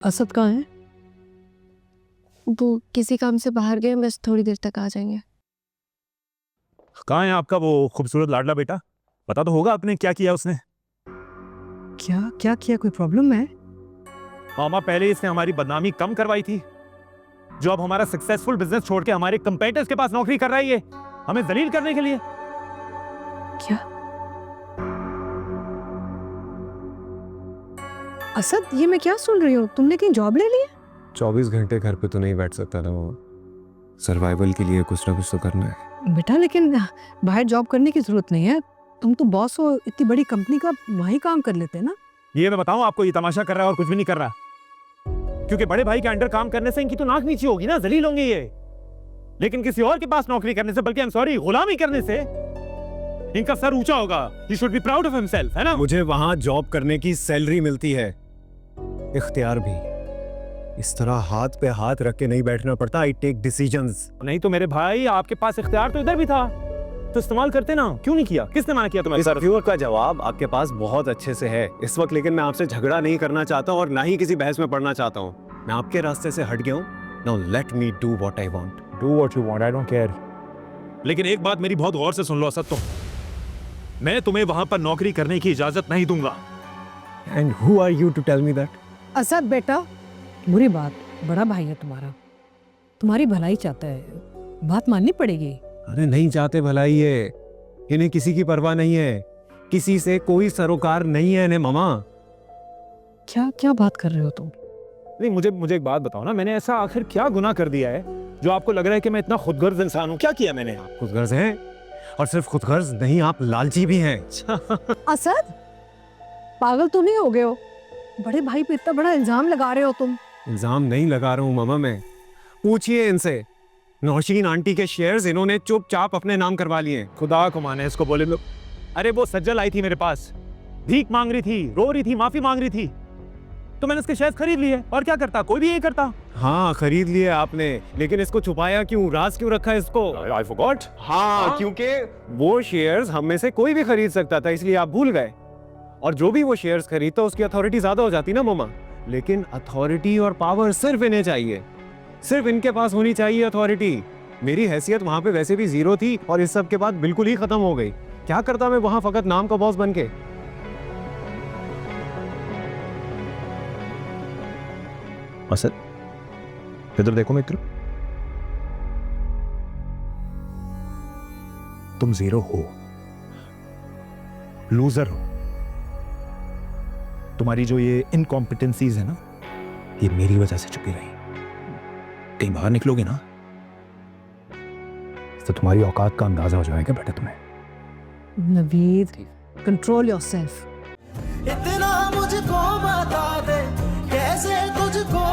असद कहाँ है? वो किसी काम से बाहर गए, बस थोड़ी देर तक आ जाएंगे। कहाँ है आपका वो खूबसूरत लाडला बेटा? पता तो होगा आपने क्या किया उसने। क्या क्या किया? कोई प्रॉब्लम है? मामा, पहले इसने हमारी बदनामी कम करवाई थी, जो अब हमारा सक्सेसफुल बिजनेस छोड़ के हमारे कंपेटिटर्स के पास नौकरी कर रही है, हमें जलील करने के लिए। क्या? असद, ये मैं क्या सुन रही हूँ? तुमने कहीं जॉब ले ली है? 24 घंटे घर पे तो नहीं बैठ सकता ना वो, सर्वाइवल के लिए कुछ ना कुछ तो करना है। बेटा, लेकिन बाहर जॉब करने की जरूरत नहीं है। तुम तो बॉस हो इतनी बड़ी कंपनी का, वहीं काम कर लेते ना। ये मैं बताऊं आपको, ये तमाशा कर रहा है और कुछ भी नहीं कर रहा, क्योंकि बड़े भाई के अंडर काम करने से इनकी तो नाक नीची होगी ना, जलील होंगे ये। लेकिन किसी और के पास नौकरी करने से, बल्कि सॉरी गुलामी करने से इनका सर ऊंचा होगा। He should be proud of himself, है ना? मुझे वहां जॉब करने की सैलरी मिलती है, इख्तियार भी। इस तरह हाथ पे हाथ रख के नहीं बैठना पड़ता। I take decisions. नहीं तो मेरे भाई, आपके पास इख्तियार तो इधर भी था, तो इस्तेमाल करते ना। क्यों नहीं किया? किसने मना किया तुम्हें? इस व्यूअर का जवाब आपके पास बहुत अच्छे से है इस वक्त, लेकिन मैं आपसे झगड़ा नहीं करना चाहता हूं और ना ही किसी बहस में पड़ना चाहता हूं। मैं आपके रास्ते से हट गया हूं। Now let me do what I want. Do what you want, I don't care. लेकिन एक बात मेरी बहुत गौर से सुन लो असद, तो मैं तुम्हें वहां पर नौकरी करने की इजाजत नहीं दूंगा। And who are you to tell me that? Asad बेटा, बुरी बात, बड़ा भाई है तुम्हारा, तुम्हारी भलाई चाहता है, बात माननी पड़ेगी। अरे नहीं चाहते भलाई है, इन्हें किसी की परवाह नहीं है, किसी से कोई सरोकार नहीं है इन्हें मामा। क्या क्या बात कर रहे हो तुम? नहीं, मुझे एक बात बताओ ना, मैंने ऐसा आखिर क्या गुनाह कर दिया है जो आपको लग रहा है कि मैं इतना खुदगर्ज इंसान हूँ? क्या किया मैंने? खुदगर्ज हैं, और सिर्फ खुदगर्ज नहीं, आप लालची भी हैं। असद, पागल तो नहीं हो गए हो? बड़े भाई पे इतना बड़ा इल्जाम लगा रहे हो तुम। इल्जाम नहीं लगा रहा हूँ मामा मैं, पूछिए इनसे। नौशीन आंटी के शेयर्स इन्होंने चुपचाप अपने नाम करवा लिए। खुदा को माने इसको बोले लोग। अरे वो सज्जल आई थी मेरे पास, भीख मांग रही थी, रो रही थी, माफी मांग रही थी, तो मैंने उसके शेयर्स खरीद लिए। और क्या करता? कोई भी यही करता। हाँ खरीद लिए आपने, लेकिन इसको छुपाया क्यों? राज क्यों रखा इसको? I forgot. हाँ, क्योंकि वो शेयर्स हम में से कोई भी खरीद सकता था, इसलिए आप भूल गए। और जो भी वो शेयर्स खरीदता उसकी अथॉरिटी ज्यादा हो जाती ना मामा। लेकिन अथॉरिटी और पावर सिर्फ इन्हें चाहिए, सिर्फ इनके पास होनी चाहिए अथॉरिटी। मेरी हैसियत वहां पे वैसे भी जीरो थी और इस सब के बाद बिल्कुल ही खत्म हो गई। क्या करता मैं वहां फकत नाम का बॉस बन के? असद, इधर देखो मित्र, तुम जीरो हो, लूजर हो। तुम्हारी जो ये इनकॉम्पिटेंसीज है ना, ये मेरी वजह से छुपी रही। कहीं बाहर निकलोगे ना तो तुम्हारी औकात का अंदाजा हो जाएगा बेटा तुम्हें। Naveed, control yourself. इतना मुझको बता दे, कैसे तुझको